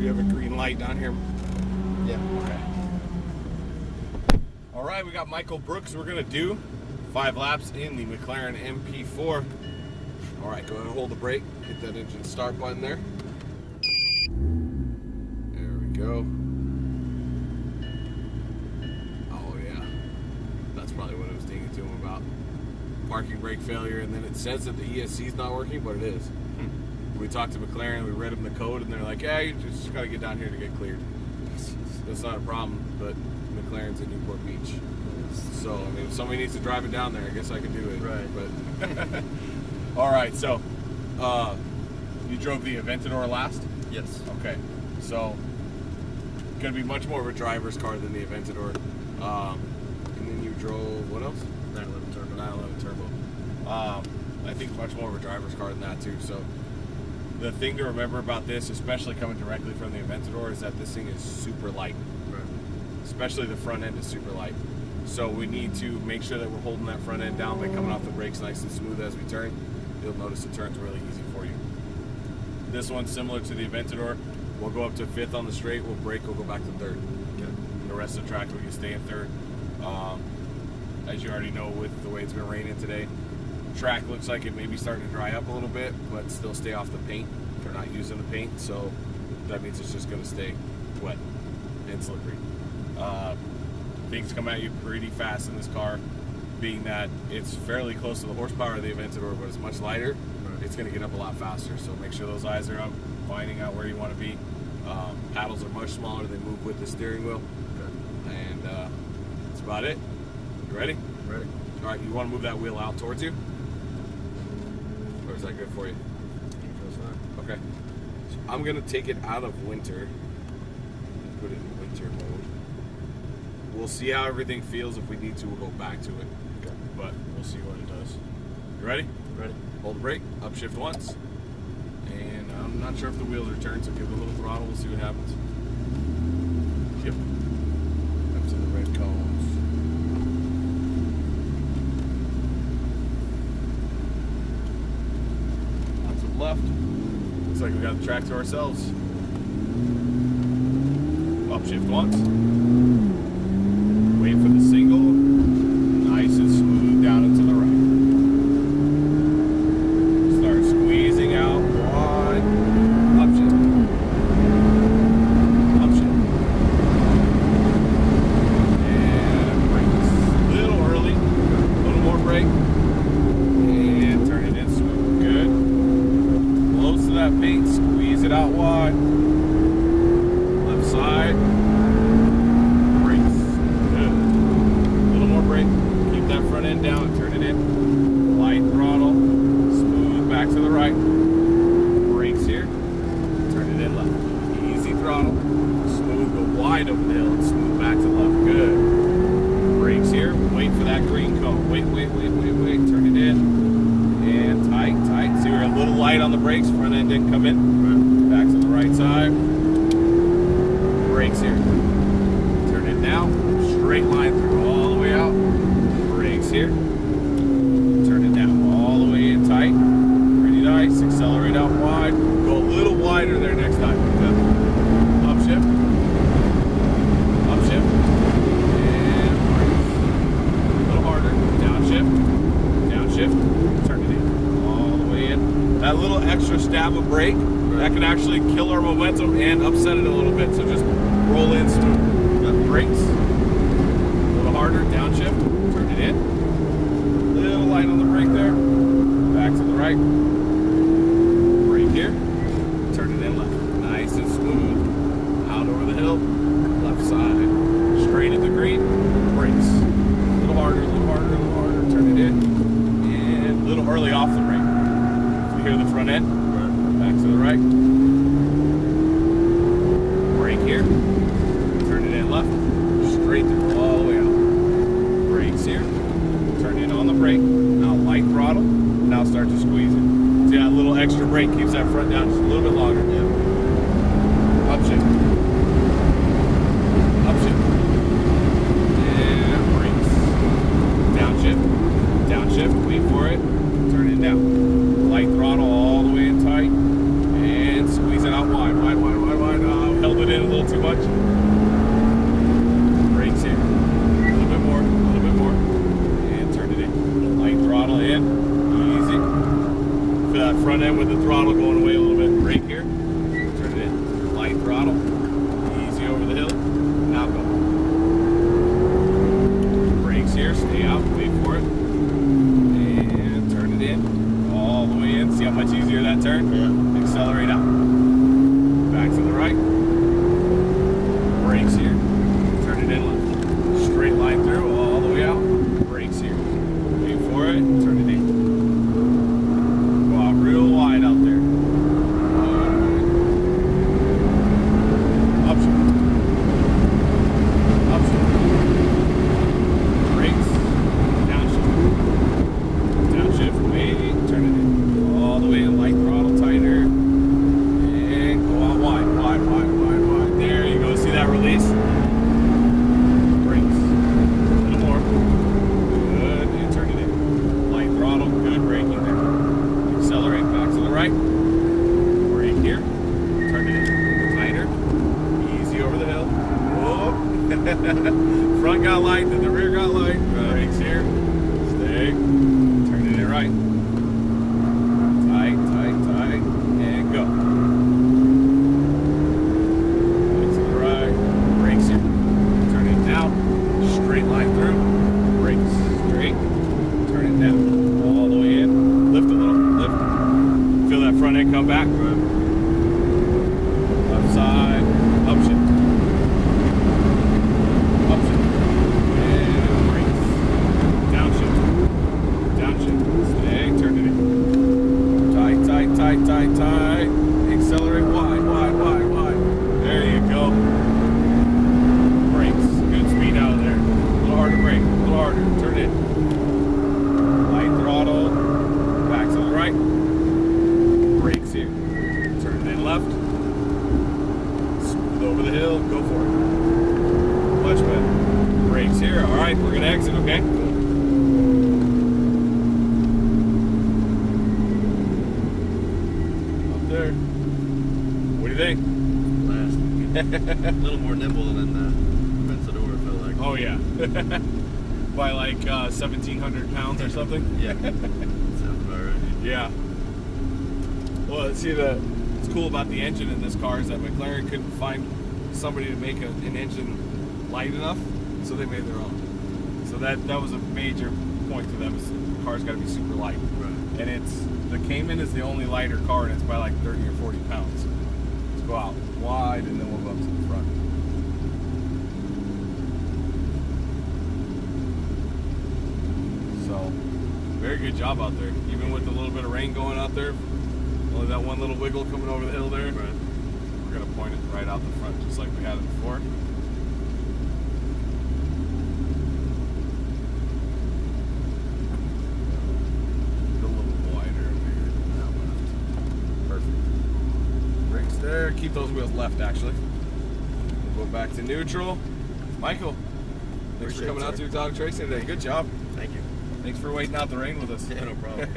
We have a green light down here. Yeah. Okay. All right, we got Michael Brooks. We're gonna do 5 laps in the McLaren MP4. All right, go ahead and hold the brake. Hit that engine start button there. There we go. Oh yeah, that's probably what I was thinking to him about. Parking brake failure, and then it says that the ESC is not working, but it is. We talked to McLaren, we read them the code, and they're like, yeah, you just got to get down here to get cleared. That's not a problem, but McLaren's in Newport Beach. So, I mean, if somebody needs to drive it down there, I guess I can do it. Right. But all right, so you drove the Aventador last? Yes. Okay. So, going to be much more of a driver's car than the Aventador. And then you drove, what else? 911 Turbo. 911 Turbo. I think much more of a driver's car than that too. So the thing to remember about this, especially coming directly from the Aventador, is that this thing is super light. Right. Especially the front end is super light. So we need to make sure that we're holding that front end down by coming off the brakes nice and smooth as we turn. You'll notice it turns really easy for you. This one's similar to the Aventador. We'll go up to 5th on the straight, we'll brake, we'll go back to 3rd. Okay. The rest of the track we can stay in 3rd. As you already know, with the way it's been raining today, track looks like it may be starting to dry up a little bit, but still stay off the paint. They're not using the paint, so that means it's just going to stay wet and slippery. Things come at you pretty fast in this car, being that it's fairly close to the horsepower of the Aventador, but it's much lighter. Right. It's going to get up a lot faster, so make sure those eyes are up, finding out where you want to be. Paddles are much smaller, they move with the steering wheel. Okay. And that's about it. You ready? Ready. All right, you want to move that wheel out towards you? Or is that good for you? Okay. So I'm going to take it out of winter and put it in winter mode. We'll see how everything feels. If we need to, we'll go back to it. Okay. But we'll see what it does. You ready? Ready. Hold the brake, upshift once. And I'm not sure if the wheels are turned, so give it a little throttle. We'll see what happens. Yep. Up to the red cones. Left. Looks like we got the track to ourselves. Upshift once. Wait for the single. Nice and smooth down and to the right. Start squeezing out wide. Upshift. Upshift. And brakes. A little early. A little more brake. And turn it in smooth. Good. Close to that paint, squeeze it out wide. Left side. Brakes. Good. A little more brake. Keep that front end down and turn it in. Light throttle. Smooth back to the right. Brakes here. Turn it in left. Easy throttle. Smooth, go wide over the hill and smooth back to the left. Good. Brakes here. Wait for that green cone. Wait. Turn it in. And tight. So you're a little light on the brakes. Front end didn't come in. Back to the right side. Brakes here. Turn it now. Straight line through all the way out. Brakes here. Turn it down all the way in tight. Pretty nice. Accelerate out wide. Go a little wider there next time. Upshift. Upshift. And brakes. A little harder. Downshift. Downshift. Turn it in. That little extra stab of brake, that can actually kill our momentum and upset it a little bit. So just roll in smooth. Got the brakes. A little harder, downshift, turn it in. Little light on the brake there. Back to the right. Brake here. Turn it in left. Nice and smooth. Out over the hill. Left side. Straight at the green. Brakes. A little harder, turn it in. And a little early off the brake. Here the front end, back to the right. Brake here, turn it in left, straight through all the way out. Brakes here, turn in on the brake. Now light throttle, now start to squeeze it. See that little extra brake keeps that front down just a little bit longer. Yeah. Upshift. Upshift. And brakes. Downshift. Downshift, wait for it, turn it down. Light throttle all the way in tight and squeeze it out wide. little too much. Brakes here. A little bit more, a little bit more. And turn it in. Light throttle in. Easy. Feel that front end with the throttle going away a little bit. Brake here. Turn it in. Light throttle. Easy over the hill. Now go. Brakes here. Stay out. Wait for it. And turn it in. All the way in. See how much easier that turn? Yeah. Accelerate out. Back to the right. Brakes here. Turn it in left. Straight line through, all the way out. Brakes here. Wait for it. Turn it in. Go out real wide out there. Option. Option. Brakes. Downshift. Downshift. Wait. Turn it in. All the way in. Light throttle tighter. And go out wide. Wide, wide, wide, wide. There you go. See that release? Brakes. A little more. Good. And turn it in. Light throttle. Good braking there. Accelerate back to the right. Brake here. Turn it in. Tighter. Easy over the hill. Whoa. Front got light, then the rear got light. Brakes here. Stay. Turn it in right. Tight, tight, tight. And go. Back to the right. Brakes here. Turn it down. Straight line through. Brakes. Straight. Turn it down. All the way in. Lift a little. Lift. Feel that front end come back. Left side. Upshift. Upshift. And brakes. Downshift. Downshift. Stay. Turn it in. Tight, tight, tight, tight, tight. Accelerate wide, wide, wide, wide. There you go. Brakes. Good speed out of there. A little harder brake. A little harder. Turn it in. Light throttle. Back to the right. Brakes here. Turn it in left. Smooth over the hill. Go for it. Much better. Brakes here. All right, we're gonna exit. Okay. Up there. What do you think? Last. A little more nimble than the Vencedor, I feel like. Oh yeah. By like 1,700 pounds or something. Yeah. Sounds about right. Yeah. Well, see, what's cool about the engine in this car is that McLaren couldn't find somebody to make an engine light enough, so they made their own. So that was a major point to them. Is the car's got to be super light. Right. And the Cayman is the only lighter car, and it's by like 30 or 40 pounds. Let's go out wide, and then we'll go up to the front. So, very good job out there. Even with a little bit of rain going out there, only that one little wiggle coming over the hill there. Right. We're going to point it right out the front, just like we had it before. A little wider over here. Now left. Perfect. Brakes there. Keep those wheels left, actually. We'll go back to neutral. Michael, thanks for coming out to Exotic Racing today. Good job. Thank you. Thanks for waiting out the rain with us. Yeah, no problem.